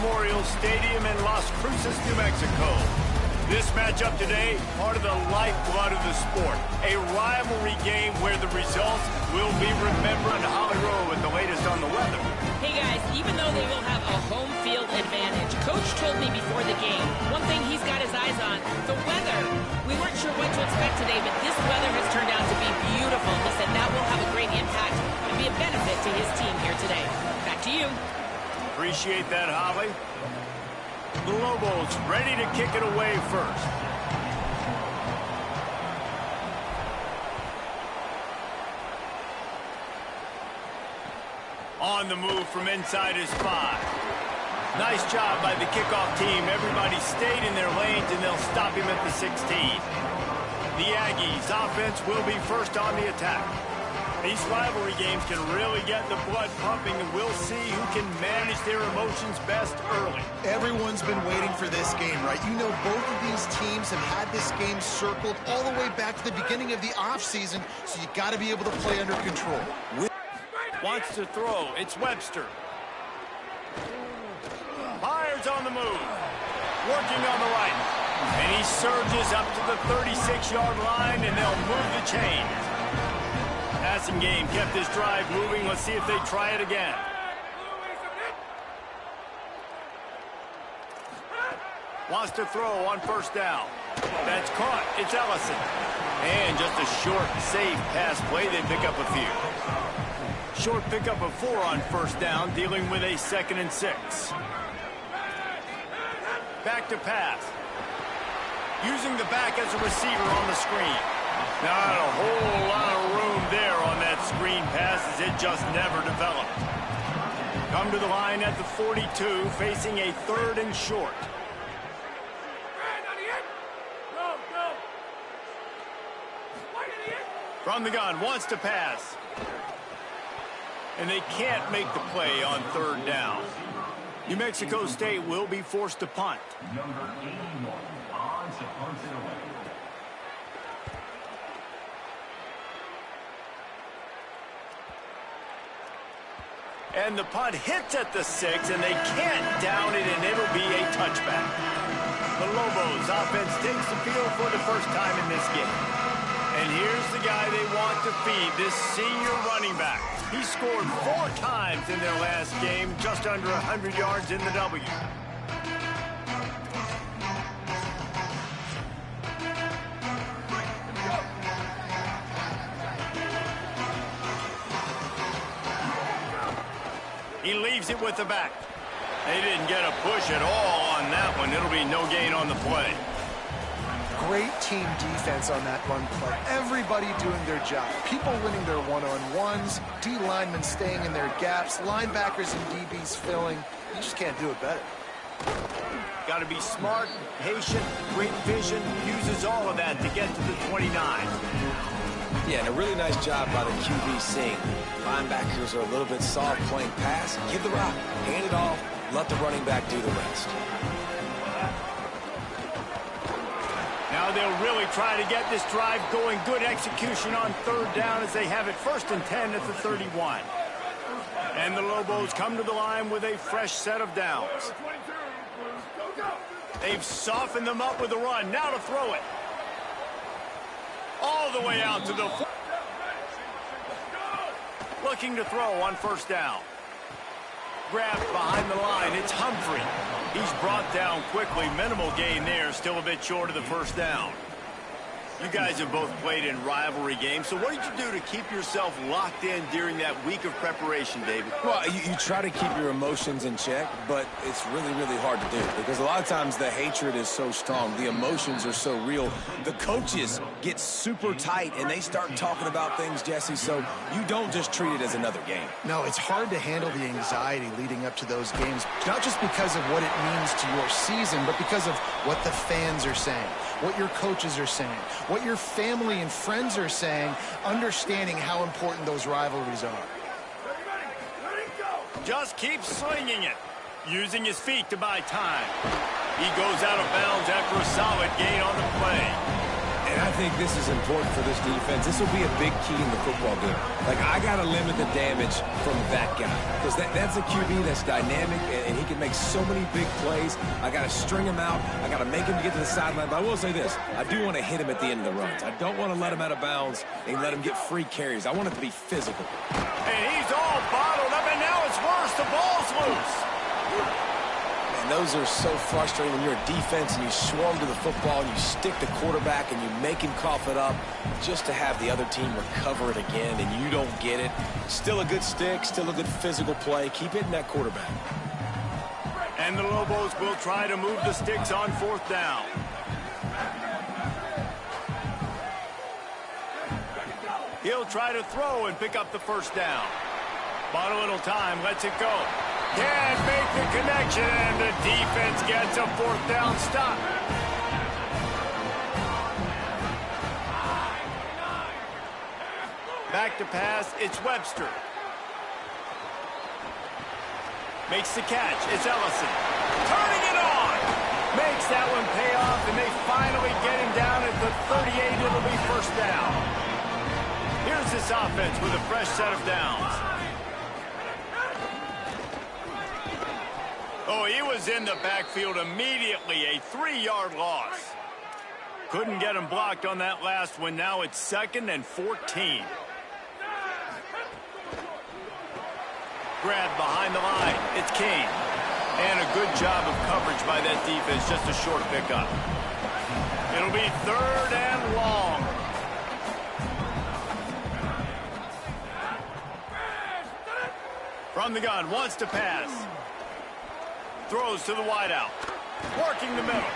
Memorial Stadium in Las Cruces, New Mexico. This matchup today, part of the lifeblood of the sport. A rivalry game where the results will be remembered. Holly Rowe with the latest on the weather. Hey guys, even though they will have a home field advantage, Coach told me before the game, one thing he's got his eyes on, the weather. We weren't sure what to expect today, but this weather has turned out to be beautiful. He said that will have a great impact and be a benefit to his team here today. Back to you. Appreciate that, Holly. The Lobos ready to kick it away first. On the move from inside his 5. Nice job by the kickoff team. Everybody stayed in their lanes, and they'll stop him at the 16. The Aggies' offense will be first on the attack. These rivalry games can really get the blood pumping, and we'll see who can manage their emotions best early. Everyone's been waiting for this game, right? You know, both of these teams have had this game circled all the way back to the beginning of the offseason, so you got to be able to play under control. Wants to throw. It's Webster. Fires on the move. Working on the right. And he surges up to the 36-yard line, and they'll move the chains. Passing game kept this drive moving. Let's see if they try it again. Wants to throw on first down. That's caught. It's Ellison. And just a short, safe pass play. They pick up a few. Short pickup of 4 on first down, dealing with a 2nd and 6. Back to pass. Using the back as a receiver on the screen. Not a whole lot of room there on that screen pass, as it just never developed. Come to the line at the 42, facing a 3rd and short. From the gun, wants to pass. And they can't make the play on 3rd down. New Mexico State will be forced to punt. Number 81 odds to punt it away. And the punt hits at the 6, and they can't down it, and it'll be a touchback. The Lobos offense takes the field for the first time in this game. And here's the guy they want to feed, this senior running back. He scored 4 times in their last game, just under 100 yards in the W. He leaves it with the back. They didn't get a push at all on that one. It'll be no gain on the play. Great team defense on that run play. Everybody doing their job. People winning their one-on-ones, D linemen staying in their gaps, linebackers and DBs filling. You just can't do it better. Got to be smart, patient, great vision. Uses all of that to get to the 29. Yeah, and a really nice job by the QB seeing. Linebackers are a little bit soft playing pass. Give the rock, hand it off, let the running back do the rest. Now they'll really try to get this drive going. Good execution on 3rd down as they have it 1st and 10 at the 31. And the Lobos come to the line with a fresh set of downs. They've softened them up with a run. Now to throw it. All the way out to the... Looking to throw on 1st down. Grabbed behind the line. It's Humphrey. He's brought down quickly. Minimal gain there. Still a bit short of the 1st down. You guys have both played in rivalry games, so what did you do to keep yourself locked in during that week of preparation, David? Well, you try to keep your emotions in check, but it's really, really hard to do because a lot of times the hatred is so strong. The emotions are so real. The coaches get super tight, and they start talking about things, Jesse, so you don't just treat it as another game. No, it's hard to handle the anxiety leading up to those games, not just because of what it means to your season, but because of what the fans are saying, what your coaches are saying, what your family and friends are saying, understanding how important those rivalries are. Just keep slinging it, using his feet to buy time. He goes out of bounds after a solid gain on the play. And I think this is important for this defense. This will be a big key in the football game. Like, I got to limit the damage from that guy because that's a QB that's dynamic, and he can make so many big plays. I got to string him out. I got to make him get to the sideline. But I will say this. I do want to hit him at the end of the runs. I don't want to let him out of bounds and let him get free carries. I want it to be physical. And he's all bottled up, and now it's worse. The ball's loose. And those are so frustrating when you're a defense and you swarm to the football and you stick the quarterback and you make him cough it up just to have the other team recover it again and you don't get it. Still a good stick, still a good physical play. Keep hitting that quarterback. And the Lobos will try to move the sticks on 4th down. He'll try to throw and pick up the 1st down. Bought a little time, lets it go. Can't make the connection, and the defense gets a 4th down stop. Back to pass, it's Webster. Makes the catch, it's Ellison. Turning it on! Makes that one pay off, and they finally get him down at the 38. It'll be 1st down. Here's this offense with a fresh set of downs. Oh, he was in the backfield immediately, a 3-yard loss. Couldn't get him blocked on that last one. Now it's 2nd and 14. Grab behind the line. It's Kane. And a good job of coverage by that defense. Just a short pickup. It'll be 3rd and long. From the gun, wants to pass. Throws to the wideout. Working the middle.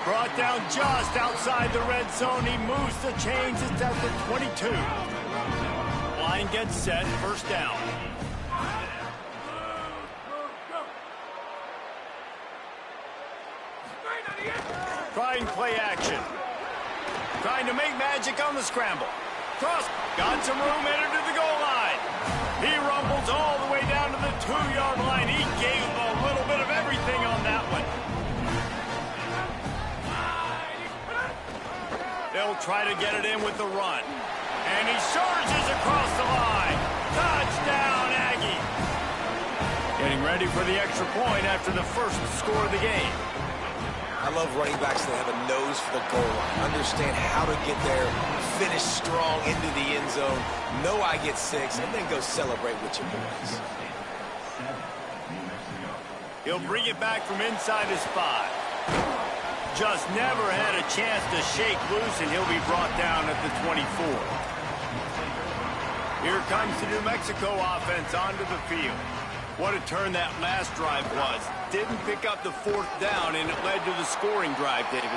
Brought down just outside the red zone. He moves the chains. It's at the 22. Line gets set. 1st down. Trying play action. Trying to make magic on the scramble. Cross. Got some room. Entered to the goal line. He rumbles all the way down to the 2-yard line. He gave a little bit of everything on that one. They'll try to get it in with the run. And he surges across the line. Touchdown, Aggie. Getting ready for the extra point after the first score of the game. I love running backs that have a nose for the goal line. Understand how to get there, finish strong into the end zone, know I get 6, and then go celebrate with your boys. He'll bring it back from inside his 5. Just never had a chance to shake loose, and he'll be brought down at the 24. Here comes the New Mexico offense onto the field. What a turn that last drive was. Didn't pick up the 4th down, and it led to the scoring drive, David.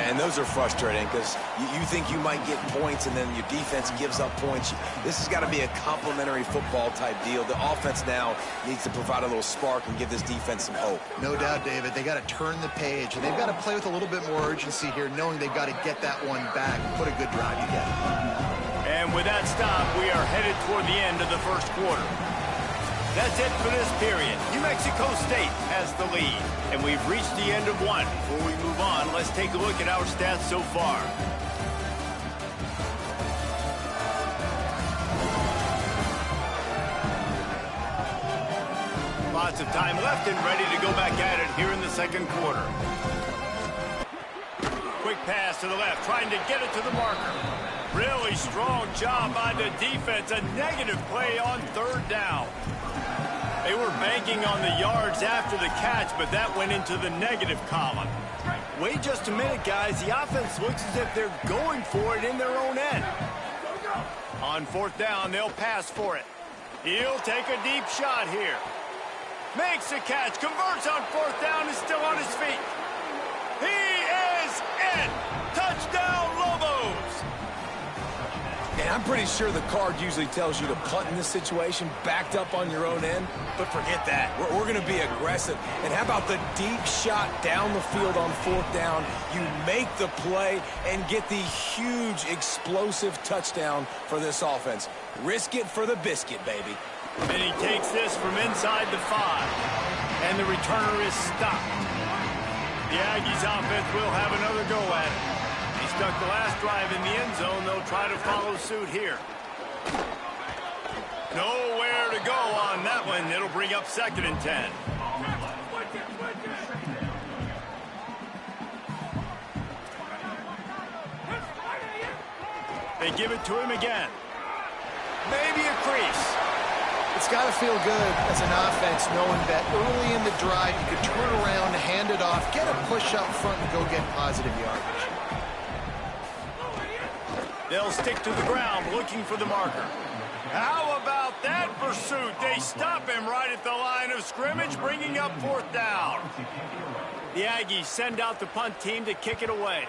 And those are frustrating because you think you might get points, and then your defense gives up points. This has got to be a complementary football type deal. The offense now needs to provide a little spark and give this defense some hope. No doubt, David. They got to turn the page, and they've got to play with a little bit more urgency here, knowing they've got to get that one back and put a good drive together. And with that stop, we are headed toward the end of the 1st quarter. That's it for this period. New Mexico State has the lead, and we've reached the end of one. Before we move on, let's take a look at our stats so far. Lots of time left and ready to go back at it here in the 2nd quarter. Quick pass to the left, trying to get it to the marker. Really strong job by the defense. A negative play on 3rd down. They were banking on the yards after the catch, but that went into the negative column. Wait just a minute, guys. The offense looks as if they're going for it in their own end. On 4th down, they'll pass for it. He'll take a deep shot here. Makes the catch, converts on 4th down, is still on his feet. He is in! Touchdown, Lobos! And I'm pretty sure the card usually tells you to punt in this situation, backed up on your own end, but forget that. We're going to be aggressive. And how about the deep shot down the field on 4th down? You make the play and get the huge explosive touchdown for this offense. Risk it for the biscuit, baby. And he takes this from inside the 5. And the returner is stopped. The Aggies offense will have another go at it. They stuck the last drive in the end zone. They'll try to follow suit here. Nowhere to go on that one. It'll bring up 2nd and 10. They give it to him again. Maybe a crease. It's got to feel good as an offense knowing that early in the drive you could turn around, hand it off, get a push up front, and go get positive yardage. They'll stick to the ground looking for the marker. How about that pursuit? They stop him right at the line of scrimmage, bringing up 4th down. The Aggies send out the punt team to kick it away.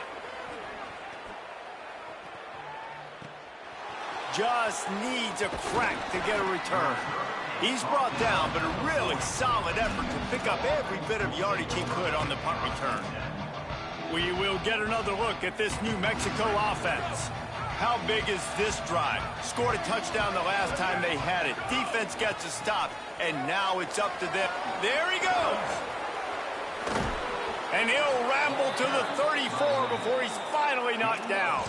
Just needs a crack to get a return. He's brought down, but a really solid effort to pick up every bit of yardage he could on the punt return. We will get another look at this New Mexico offense. How big is this drive? Scored a touchdown the last time they had it. Defense gets a stop, and now it's up to them. There he goes. And he'll ramble to the 34 before he's finally knocked down.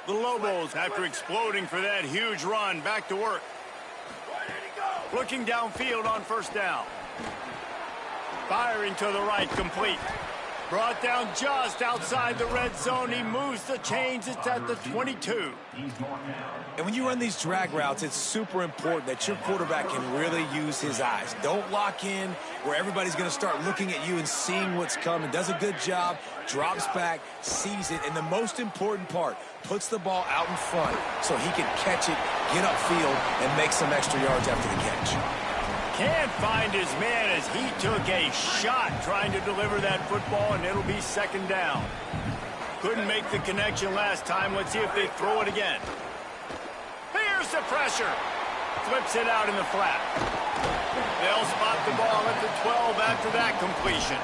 The Lobos, after exploding for that huge run, back to work. Looking downfield on 1st down. Firing to the right, complete. Brought down just outside the red zone. He moves the chains. It's at the 22. And when you run these drag routes, it's super important that your quarterback can really use his eyes. Don't lock in where everybody's going to start looking at you and seeing what's coming. Does a good job, drops back, sees it, and the most important part, puts the ball out in front so he can catch it, get upfield, and make some extra yards after the catch. Can't find his man as he took a shot trying to deliver that football, and it'll be 2nd down. Couldn't make the connection last time. Let's see if they throw it again. Here's the pressure. Flips it out in the flat. They'll spot the ball at the 12 after that completion.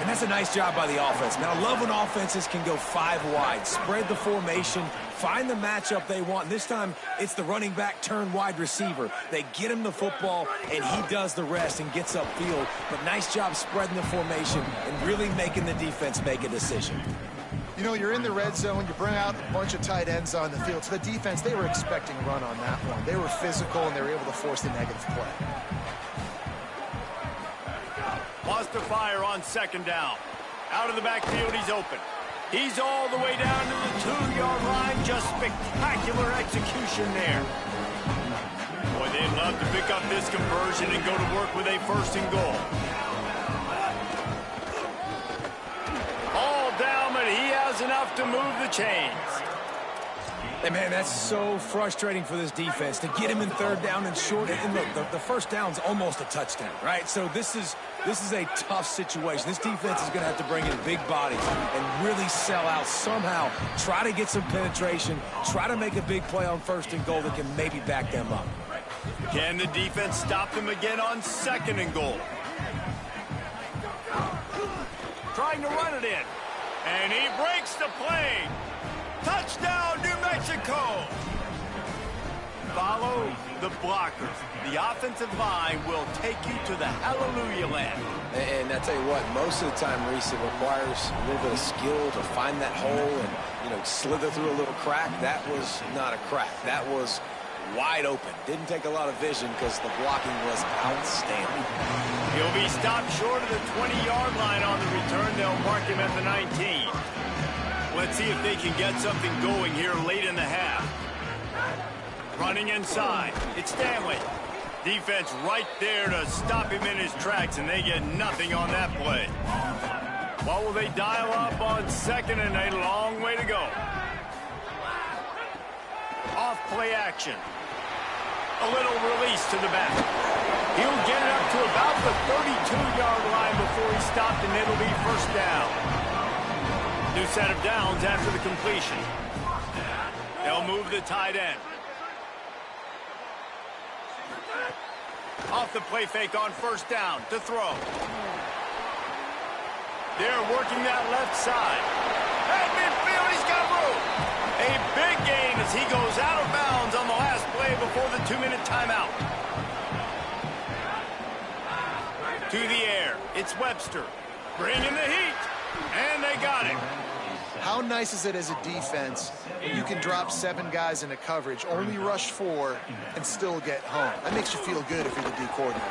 And that's a nice job by the offense. Man, I love when offenses can go 5 wide, spread the formation, find the matchup they want. And this time, it's the running back turn wide receiver. They get him the football, and he does the rest and gets upfield. But nice job spreading the formation and really making the defense make a decision. You know, you're in the red zone, you bring out a bunch of tight ends on the field. So the defense, they were expecting a run on that one. They were physical, and they were able to force the negative play. Lost to fire on 2nd down. Out of the backfield, he's open. He's all the way down to the 2-yard line. Just spectacular execution there. Boy, they'd love to pick up this conversion and go to work with a 1st and goal. All down, but he has enough to move the chains. And, man, that's so frustrating for this defense to get him in 3rd down and short. And look, the 1st down's almost a touchdown, right? So this is a tough situation. This defense is going to have to bring in big bodies and really sell out somehow. Try to get some penetration. Try to make a big play on 1st and goal that can maybe back them up. Can the defense stop them again on 2nd and goal? Trying to run it in. And he breaks the play. Touchdown, New Mexico! Follow the blockers. The offensive line will take you to the hallelujah land. And I tell you what, most of the time, Reese, it requires a little bit of skill to find that hole and, you know, slither through a little crack. That was not a crack. That was wide open. Didn't take a lot of vision because the blocking was outstanding. He'll be stopped short of the 20-yard line on the return. They'll mark him at the 19. Let's see if they can get something going here late in the half. Running inside. It's Stanley. Defense right there to stop him in his tracks, and they get nothing on that play. What will they dial up on 2nd and a long way to go? Off play action. A little release to the back. He'll get it up to about the 32-yard line before he's stopped, and it'll be 1st down. New set of downs after the completion. They'll move the tight end. Off the play fake on 1st down to throw. They're working that left side. At midfield, he's got room. A big gain as he goes out of bounds on the last play before the 2-minute timeout. To the air. It's Webster. Bringing the heat. And they got him. How nice is it as a defense when you can drop 7 guys into coverage, only rush 4, and still get home? That makes you feel good if you're the D coordinator.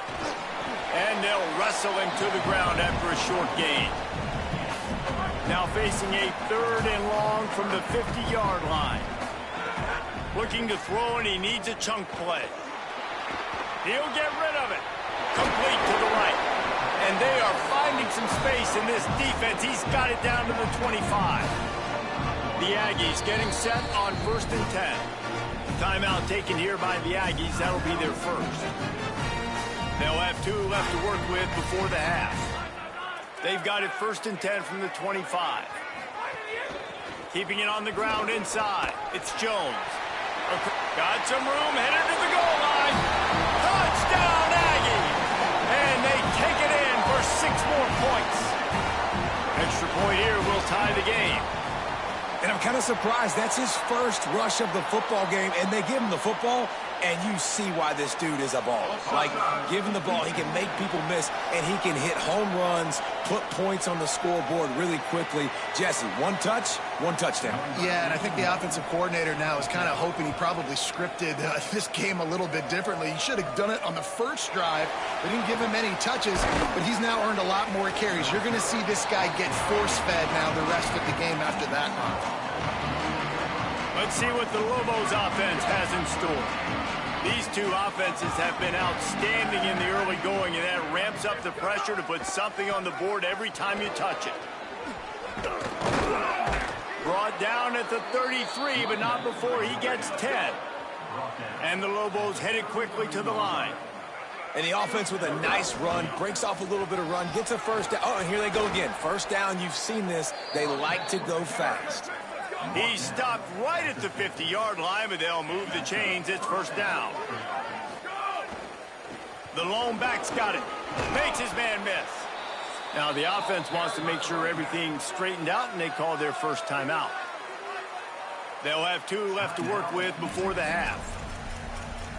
And they'll wrestle him to the ground after a short gain. Now facing a 3rd and long from the 50-yard line. Looking to throw, and he needs a chunk play. He'll get rid of it. Complete to the right. And they are finding some space in this defense. He's got it down to the 25. The Aggies getting set on 1st and 10. Timeout taken here by the Aggies. That'll be their first. They'll have 2 left to work with before the half. They've got it 1st and 10 from the 25. Keeping it on the ground inside. It's Jones. Got some room, headed to the goal line. Touchdown, Aggies! And they take it in for 6 more points. Extra point here will tie the game. And I'm kind of surprised. That's his first rush of the football game, and they give him the football, and you see why this dude is a baller. Like, give him the ball, he can make people miss, and he can hit home runs, put points on the scoreboard really quickly. Jesse, 1 touch, 1 touchdown. Yeah, and I think the offensive coordinator now is kind of hoping he probably scripted this game a little bit differently. He should have done it on the first drive. They didn't give him any touches, but he's now earned a lot more carries. You're going to see this guy get force-fed now the rest of the game after that run. Let's see what the Lobos offense has in store. These 2 offenses have been outstanding in the early going, and that ramps up the pressure to put something on the board every time you touch it. Brought down at the 33, but not before he gets 10. And the Lobos headed quickly to the line. And the offense with a nice run, breaks off a little bit of run, gets a first down. Oh, and here they go again. First down, you've seen this. They like to go fast. He stopped right at the 50-yard line, but they'll move the chains. It's 1st down. The lone back's got it. Makes his man miss. Now the offense wants to make sure everything's straightened out, and they call their first timeout. They'll have 2 left to work with before the half.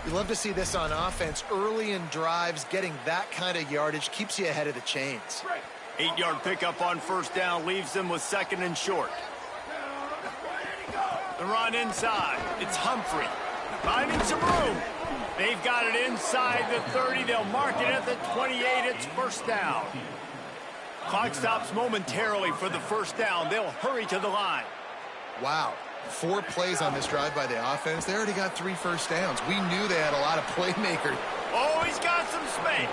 You love to see this on offense. Early in drives, getting that kind of yardage keeps you ahead of the chains. 8-yard pickup on 1st down leaves them with 2nd and short. The run inside. It's Humphrey. Finding some room. They've got it inside the 30. They'll mark it at the 28. It's 1st down. Clock stops momentarily for the 1st down. They'll hurry to the line. Wow. 4 plays on this drive by the offense. They already got 3 first downs. We knew they had a lot of playmakers. Oh, he's got some space.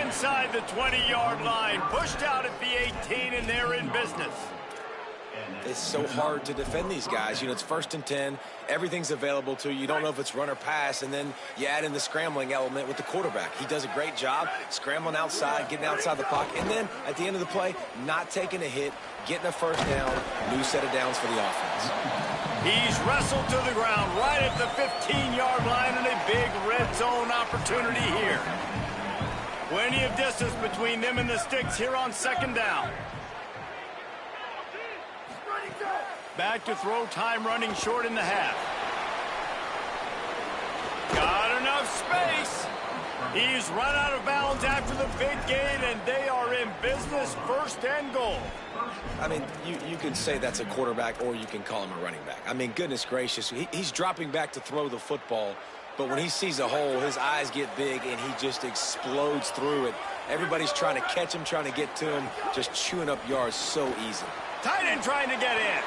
Inside the 20-yard line. Pushed out at the 18, and they're in business. It's so hard to defend these guys. You know, it's 1st and 10. Everything's available to you. You don't know if it's run or pass, and then you add in the scrambling element with the quarterback. He does a great job scrambling outside, getting outside the pocket, and then at the end of the play, not taking a hit, getting a 1st down, new set of downs for the offense. He's wrestled to the ground right at the 15-yard line, and a big red zone opportunity here. Plenty of distance between them and the sticks here on 2nd down. Back to throw, time running short in the half. Got enough space. He's run out of bounds after the big gain, and they are in business. 1st and goal. I mean, you can say that's a quarterback, or you can call him a running back. I mean, goodness gracious, he's dropping back to throw the football, but when he sees a hole, his eyes get big, and he just explodes through it. Everybody's trying to catch him, trying to get to him, just chewing up yards so easy. Tight end trying to get in.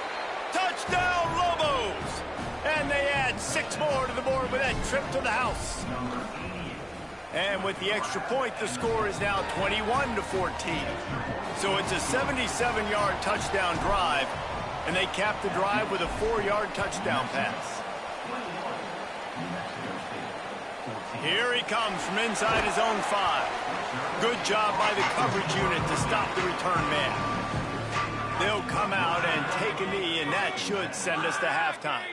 Touchdown, Lobos! And they add 6 more to the board with that trip to the house. And with the extra point, the score is now 21-14. So it's a 77-yard touchdown drive, and they cap the drive with a 4-yard touchdown pass. Here he comes from inside his own 5. Good job by the coverage unit to stop the return man. They'll come out and take a knee, and that should send us to halftime.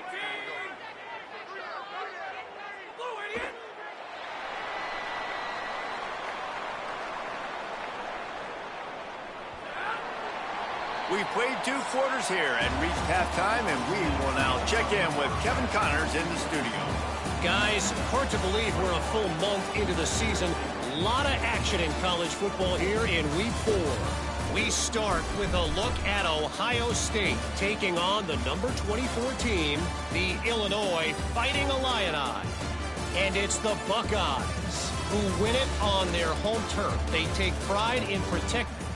We've played 2 quarters here and reached halftime, and we will now check in with Kevin Connors in the studio. Guys, hard to believe we're a full month into the season. A lot of action in college football here in Week 4. We start with a look at Ohio State taking on the number 24 team, the Illinois Fighting Illini. And it's the Buckeyes who win it on their home turf. They take pride in protecting.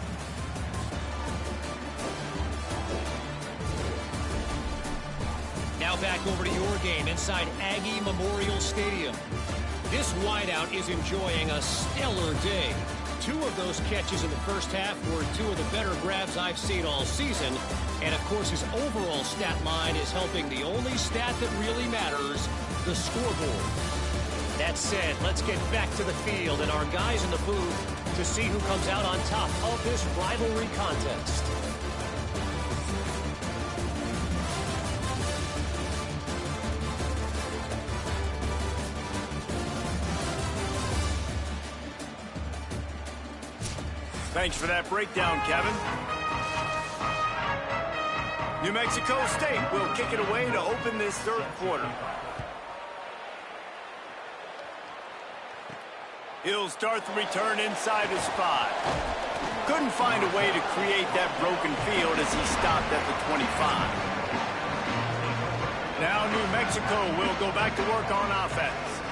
Now back over to your game inside Aggie Memorial Stadium. This wideout is enjoying a stellar day. 2 of those catches in the first half were 2 of the better grabs I've seen all season. And, of course, his overall stat line is helping the only stat that really matters, the scoreboard. That said, let's get back to the field and our guys in the booth to see who comes out on top of this rivalry contest. Thanks for that breakdown, Kevin. New Mexico State will kick it away to open this third quarter. He'll start the return inside his 5. Couldn't find a way to create that broken field as he stopped at the 25. Now New Mexico will go back to work on offense.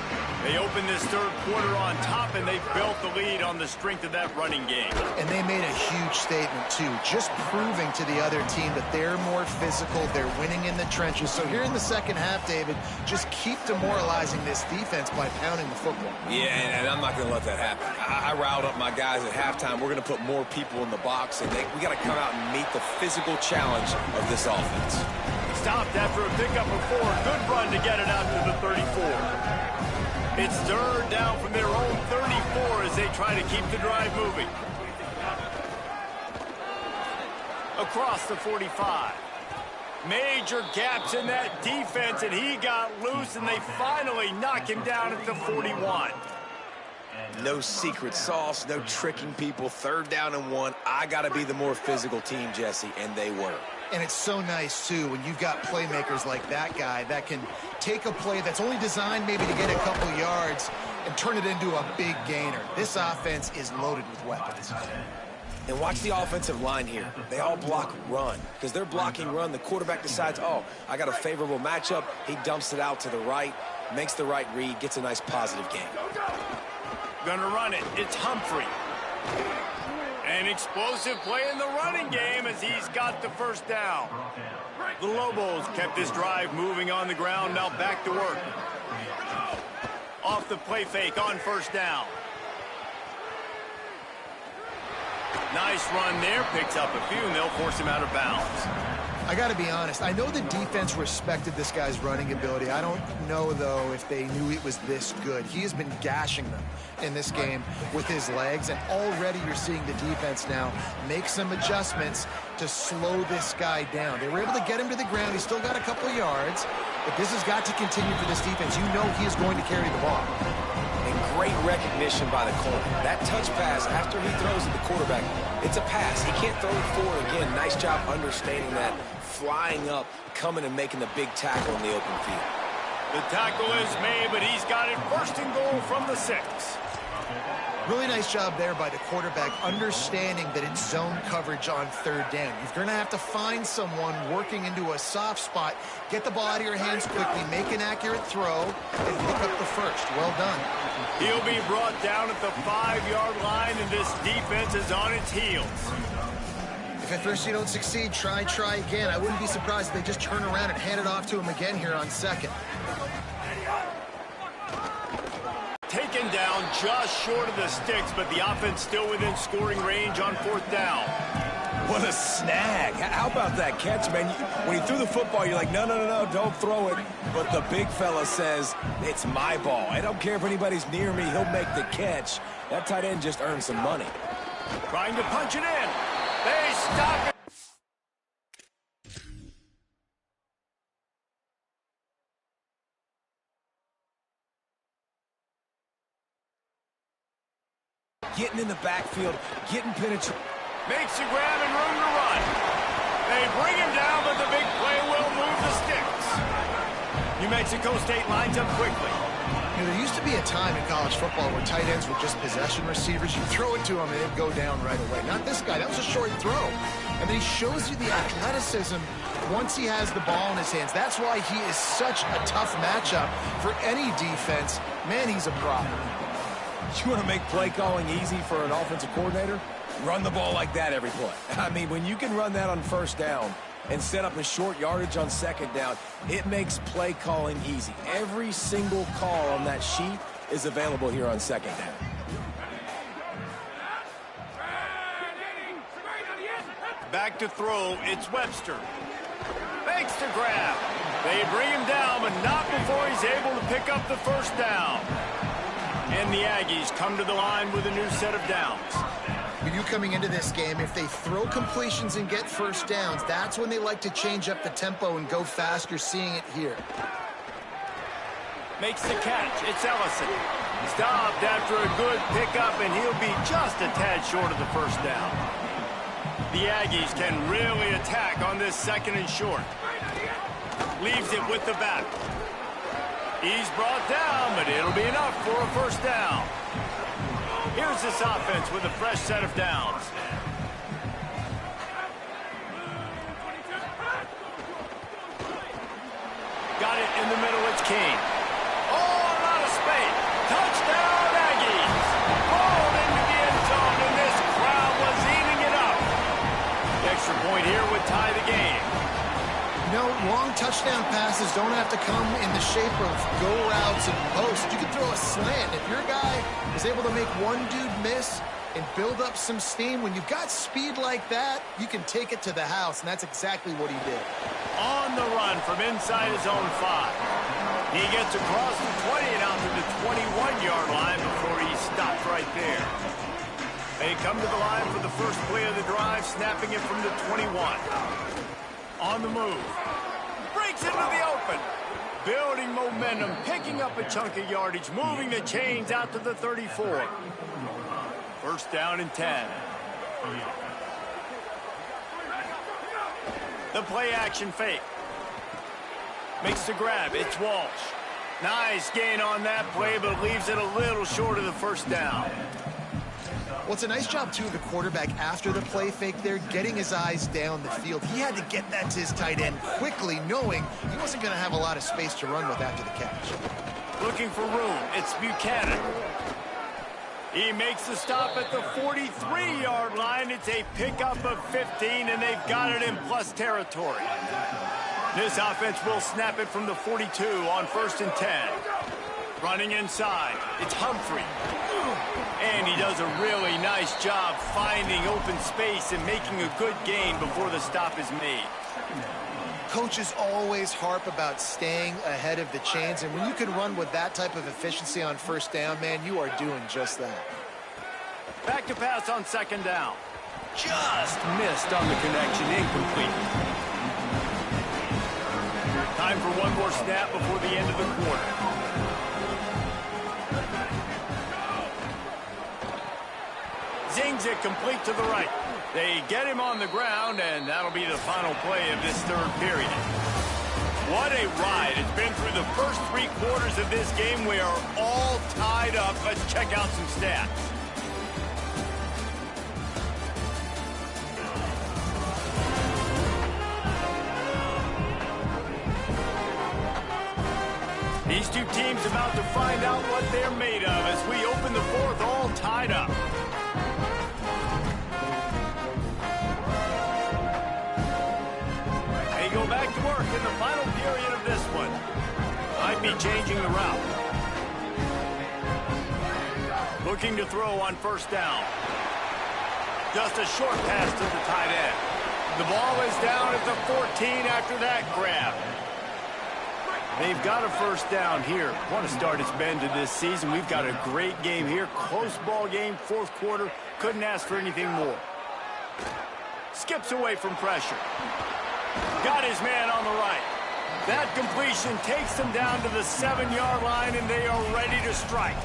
They open this third quarter on top, and they built the lead on the strength of that running game. And they made a huge statement, too, just proving to the other team that they're more physical, they're winning in the trenches. So here in the second half, David, just keep demoralizing this defense by pounding the football. Yeah, and I'm not going to let that happen. I riled up my guys at halftime. We're going to put more people in the box, and we got to come out and meet the physical challenge of this offense. Stopped after a pickup of 4. Good run to get it out to the 34. It's third down from their own 34 as they try to keep the drive moving. Across the 45. Major gaps in that defense, and he got loose, and they finally knock him down at the 41. No secret sauce, no tricking people. Third down and 1. I got to be the more physical team, Jesse, and they were. And it's so nice, too, when you've got playmakers like that guy that can take a play that's only designed maybe to get a couple yards and turn it into a big gainer. This offense is loaded with weapons. And watch the offensive line here. They all block run. Because they're blocking run, the quarterback decides, oh, I got a favorable matchup. He dumps it out to the right, makes the right read, gets a nice positive gain. Gonna run it. It's Humphrey. An explosive play in the running game as he's got the first down. The Lobos kept this drive moving on the ground, now back to work. Off the play fake on first down. Nice run there, picks up a few, and they'll force him out of bounds. I got to be honest. I know the defense respected this guy's running ability. I don't know, though, if they knew it was this good. He has been gashing them in this game with his legs, and already you're seeing the defense now make some adjustments to slow this guy down. They were able to get him to the ground. He's still got a couple yards, but this has got to continue for this defense. You know he is going to carry the ball. And great recognition by the corner. That touch pass after he throws at the quarterback, it's a pass. He can't throw it forward again. Nice job understanding that. Flying up, coming and making the big tackle in the open field. The tackle is made, but he's got it first and goal from the 6. Really nice job there by the quarterback, understanding that it's zone coverage on third down. You're going to have to find someone working into a soft spot, get the ball out of your hands quickly, make an accurate throw, and pick up the first. Well done. He'll be brought down at the 5-yard line, and this defense is on its heels. If at first you don't succeed, try again. I wouldn't be surprised if they just turn around and hand it off to him again here on second. Taken down just short of the sticks, but the offense still within scoring range on fourth down. What a snag. How about that catch, man? When he threw the football, you're like, no, don't throw it. But the big fella says, it's my ball. I don't care if anybody's near me. He'll make the catch. That tight end just earned some money. Trying to punch it in. They stop it. Getting in the backfield, getting penetrated. Makes a grab and room to run. They bring him down, but the big play will move the sticks. New Mexico State lines up quickly. You know, there used to be a time in college football where tight ends were just possession receivers. You throw it to them and they'd go down right away. Not this guy. That was a short throw. And then he shows you the athleticism once he has the ball in his hands. That's why he is such a tough matchup for any defense. Man, he's a problem. You want to make play calling easy for an offensive coordinator? Run the ball like that every play. I mean, when you can run that on first down and set up a short yardage on second down, it makes play calling easy. Every single call on that sheet is available here on second down. Back to throw, it's Webster. Fakes to grab. They bring him down, but not before he's able to pick up the first down. And the Aggies come to the line with a new set of downs. For you coming into this game, if they throw completions and get first downs, that's when they like to change up the tempo and go fast. You're seeing it here. Makes the catch. It's Ellison. Stopped after a good pickup, and he'll be just a tad short of the first down. The Aggies can really attack on this second and short. Leaves it with the back. He's brought down, but it'll be enough for a first down. Here's this offense with a fresh set of downs. Got it in the middle, it's King. Oh, a lot of space. Touchdown, Aggies. Rolled into the end zone, and this crowd was eating it up. The extra point here would tie the game. You know, long touchdown passes don't have to come in the shape of go routes and posts. You can throw a slant. If your guy is able to make one dude miss and build up some steam, when you've got speed like that, you can take it to the house, and that's exactly what he did. On the run from inside his own 5. He gets across the 20 and out to the 21-yard line before he stops right there. They come to the line for the first play of the drive, snapping it from the 21. On the move. Breaks into the open. Building momentum, picking up a chunk of yardage, moving the chains out to the 34. First down and 10. The play action fake. Makes the grab. It's Walsh. Nice gain on that play, but leaves it a little short of the first down. Well, it's a nice job, too, of the quarterback after the play fake there, getting his eyes down the field. He had to get that to his tight end quickly, knowing he wasn't going to have a lot of space to run with after the catch. Looking for room. It's Buchanan. He makes the stop at the 43-yard line. It's a pickup of 15, and they've got it in plus territory. This offense will snap it from the 42 on first and 10. Running inside. It's Humphrey. And he does a really nice job finding open space and making a good gain before the stop is made. Coaches always harp about staying ahead of the chains, and when you can run with that type of efficiency on first down, man, you are doing just that. Back to pass on second down. Just missed on the connection, incomplete. Time for one more snap before the end of the quarter. Zings it complete to the right. They get him on the ground, and that'll be the final play of this third period. What a ride. It's been through the first 3 quarters of this game. We are all tied up. Let's check out some stats. These two teams about to find out what they're made of as we open the fourth, all tied up. They go back to work in the final period of this one. Might be changing the route. Looking to throw on first down. Just a short pass to the tight end. The ball is down at the 14 after that grab. They've got a first down here. Want to start its bend to this season. We've got a great game here. Close ball game, fourth quarter. Couldn't ask for anything more. Skips away from pressure. Got his man on the right. That completion takes them down to the 7-yard line, and they are ready to strike.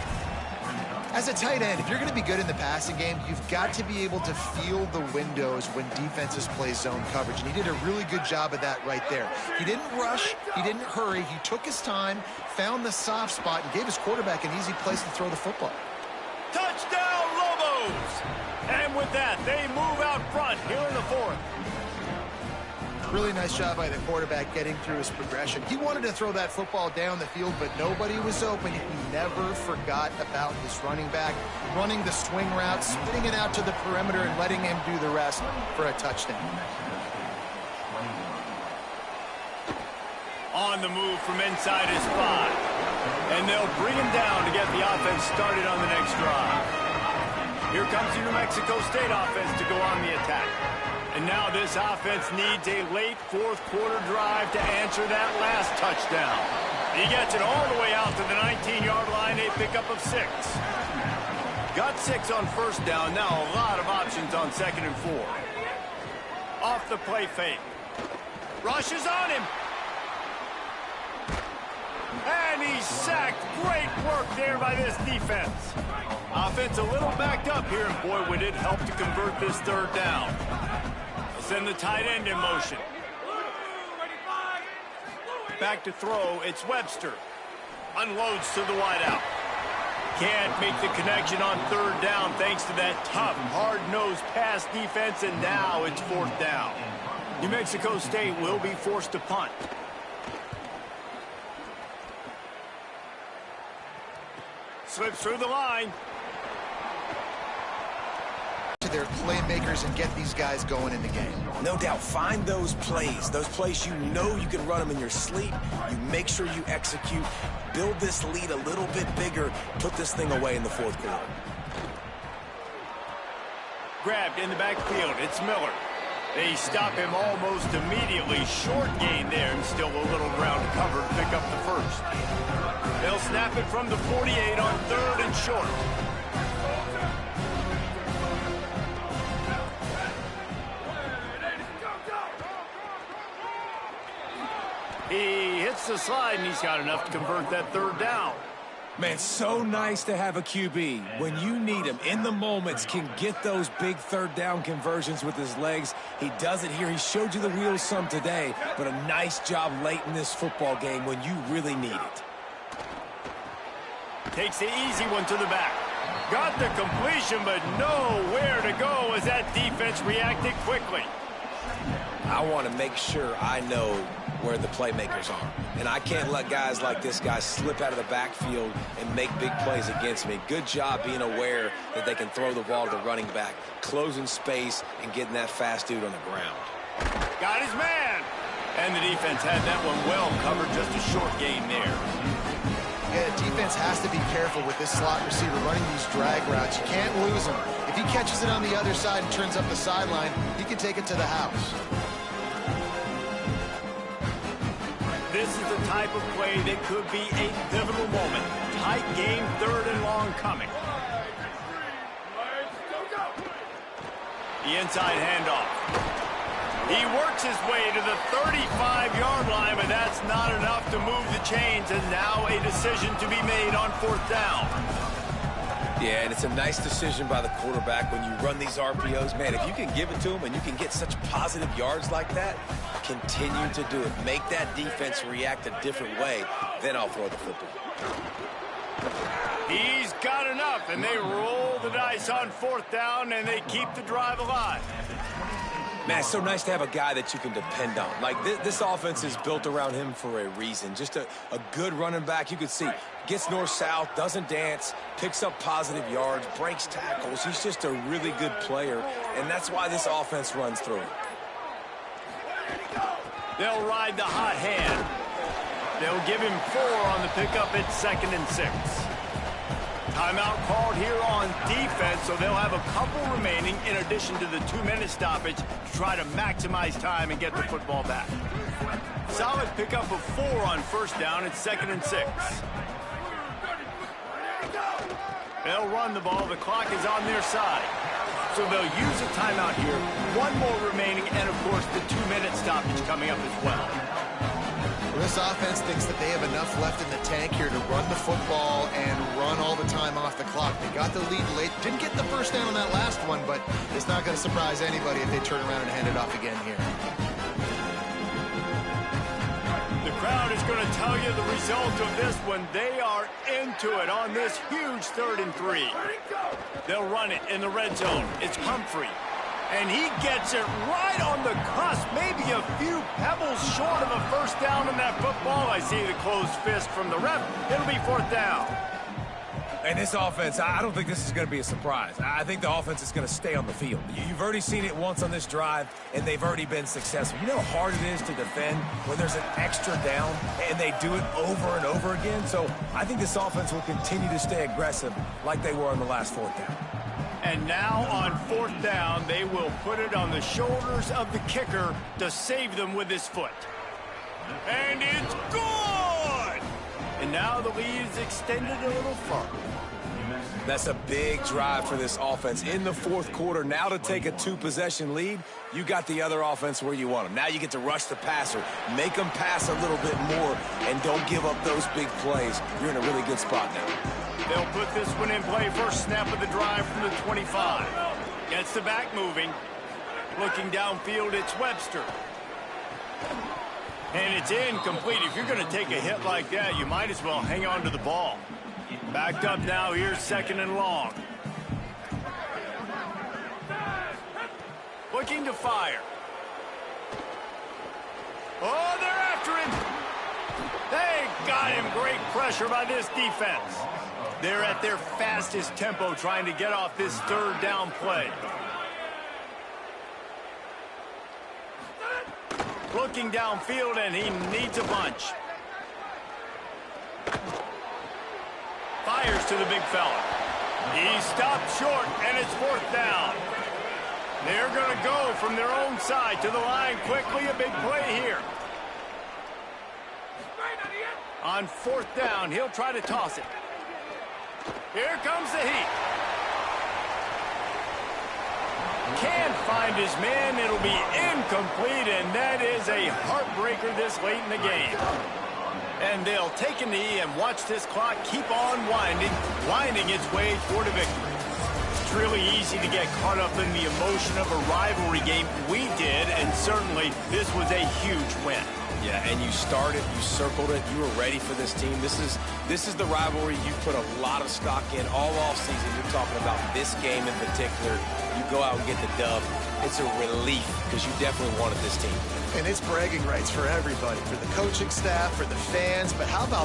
As a tight end, if you're going to be good in the passing game, you've got to be able to feel the windows when defenses play zone coverage, and he did a really good job of that right there. He didn't rush, he didn't hurry, he took his time, found the soft spot, and gave his quarterback an easy place to throw the football. Touchdown, Lobos! And with that, they move out front here in the fourth. Really nice job by the quarterback getting through his progression. He wanted to throw that football down the field, but nobody was open. He never forgot about his running back, running the swing route, spitting it out to the perimeter, and letting him do the rest for a touchdown. On the move from inside his 5. And they'll bring him down to get the offense started on the next drive. Here comes the New Mexico State offense to go on the attack. And now this offense needs a late fourth-quarter drive to answer that last touchdown. He gets it all the way out to the 19-yard line, a pickup of 6. Got 6 on first down, now a lot of options on 2nd and 4. Off the play fake. Rushes on him. And he's sacked. Great work there by this defense. Offense a little backed up here, and boy, would it help to convert this third down. Send the tight end in motion. Back to throw, it's Webster. Unloads to the wideout. Can't make the connection on third down thanks to that tough, hard-nosed pass defense, and now it's 4th down. New Mexico State will be forced to punt. Slips through the line. To their playmakers and get these guys going in the game. No doubt, find those plays you know you can run them in your sleep. You make sure you execute, build this lead a little bit bigger, put this thing away in the 4th quarter. Grabbed in the backfield, it's Miller. They stop him almost immediately. Short gain there, and still a little ground cover to pick up the first. They'll snap it from the 48 on 3rd and short. He hits the slide, and he's got enough to convert that 3rd down. Man, so nice to have a QB. When you need him, in the moments, can get those big 3rd down conversions with his legs. He does it here. He showed you the wheels some today, but a nice job late in this football game when you really need it. Takes the easy one to the back. Got the completion, but nowhere to go as that defense reacted quickly. I want to make sure I know where the playmakers are. And I can't let guys like this guy slip out of the backfield and make big plays against me. Good job being aware that they can throw the ball to the running back, closing space and getting that fast dude on the ground. Got his man. And the defense had that one well covered, just a short gain there. Yeah, the defense has to be careful with this slot receiver running these drag routes. You can't lose him. If he catches it on the other side and turns up the sideline, he can take it to the house. This is the type of play that could be a pivotal moment. Tight game, 3rd and long coming. The inside handoff. He works his way to the 35-yard line, but that's not enough to move the chains, and now a decision to be made on 4th down. Yeah, and it's a nice decision by the quarterback when you run these RPOs. Man, if you can give it to him and you can get such positive yards like that, continue to do it. Make that defense react a different way, then I'll throw the football. He's got enough, and they roll the dice on 4th down, and they keep the drive alive. Man, it's so nice to have a guy that you can depend on. Like, this offense is built around him for a reason. Just a good running back. You can see, gets north-south, doesn't dance, picks up positive yards, breaks tackles. He's just a really good player, and that's why this offense runs through him. They'll ride the hot hand. They'll give him 4 on the pickup at 2nd and 6. Timeout called here on defense, so they'll have a couple remaining in addition to the 2-minute stoppage to try to maximize time and get the football back. Solid pickup of 4 on first down at 2nd and 6. They'll run the ball. The clock is on their side. So they'll use a timeout here. 1 more remaining, and of course the 2-minute stoppage coming up as well. This offense thinks that they have enough left in the tank here to run the football and run all the time off the clock. They got the lead late. Didn't get the first down on that last one, but it's not going to surprise anybody if they turn around and hand it off again here. The crowd is going to tell you the result of this one. They are into it on this huge 3rd and 3. They'll run it in the red zone. It's Humphrey. And he gets it right on the cusp, maybe a few pebbles short of a first down on that football. I see the closed fist from the ref. It'll be 4th down. And this offense, I don't think this is going to be a surprise. I think the offense is going to stay on the field. You've already seen it once on this drive, and they've already been successful. You know how hard it is to defend when there's an extra down, and they do it over and over again? So I think this offense will continue to stay aggressive like they were on the last 4th down. And now on 4th down, they will put it on the shoulders of the kicker to save them with his foot. And it's good! And now the lead is extended a little further. That's a big drive for this offense in the 4th quarter. Now to take a 2-possession lead, you got the other offense where you want them. Now you get to rush the passer, make them pass a little bit more, and don't give up those big plays. You're in a really good spot now. They'll put this one in play. First snap of the drive from the 25. Gets the back moving. Looking downfield, it's Webster. And it's incomplete. If you're going to take a hit like that, you might as well hang on to the ball. Backed up now. Here's 2nd and long. Looking to fire. Oh, they're after him. They got him. Great pressure by this defense. They're at their fastest tempo trying to get off this 3rd down play. Looking downfield, and he needs a bunch. Fires to the big fella. He stopped short, and it's 4th down. They're going to go from their own side to the line quickly. A big play here. On 4th down, he'll try to toss it. Here comes the heat. Can't find his man. It'll be incomplete, and that is a heartbreaker this late in the game. And they'll take a knee and watch this clock keep on winding its way toward a victory. It's really easy to get caught up in the emotion of a rivalry game. We did, and certainly this was a huge win. Yeah, and you started, you circled it, you were ready for this team. This is the rivalry you put a lot of stock in all offseason. You're talking about this game in particular. You go out and get the dub. It's a relief because you definitely wanted this team. And it's bragging rights for everybody, for the coaching staff, for the fans, but how about